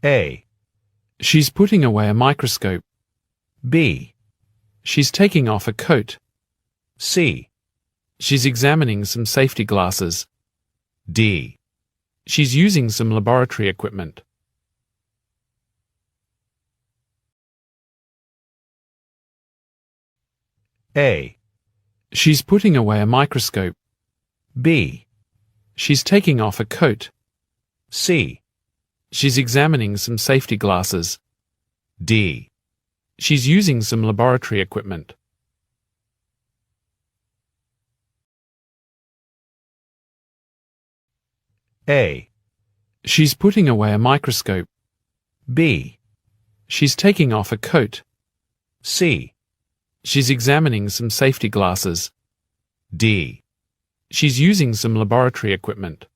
A. She's putting away a microscope. B. She's taking off a coat. C. She's examining some safety glasses. D. She's using some laboratory equipment. A. She's putting away a microscope. B. She's taking off a coat. C. She's examining some safety glasses. D. She's using some laboratory equipment. A. She's putting away a microscope. B. She's taking off a coat. C. She's examining some safety glasses. D. She's using some laboratory equipment.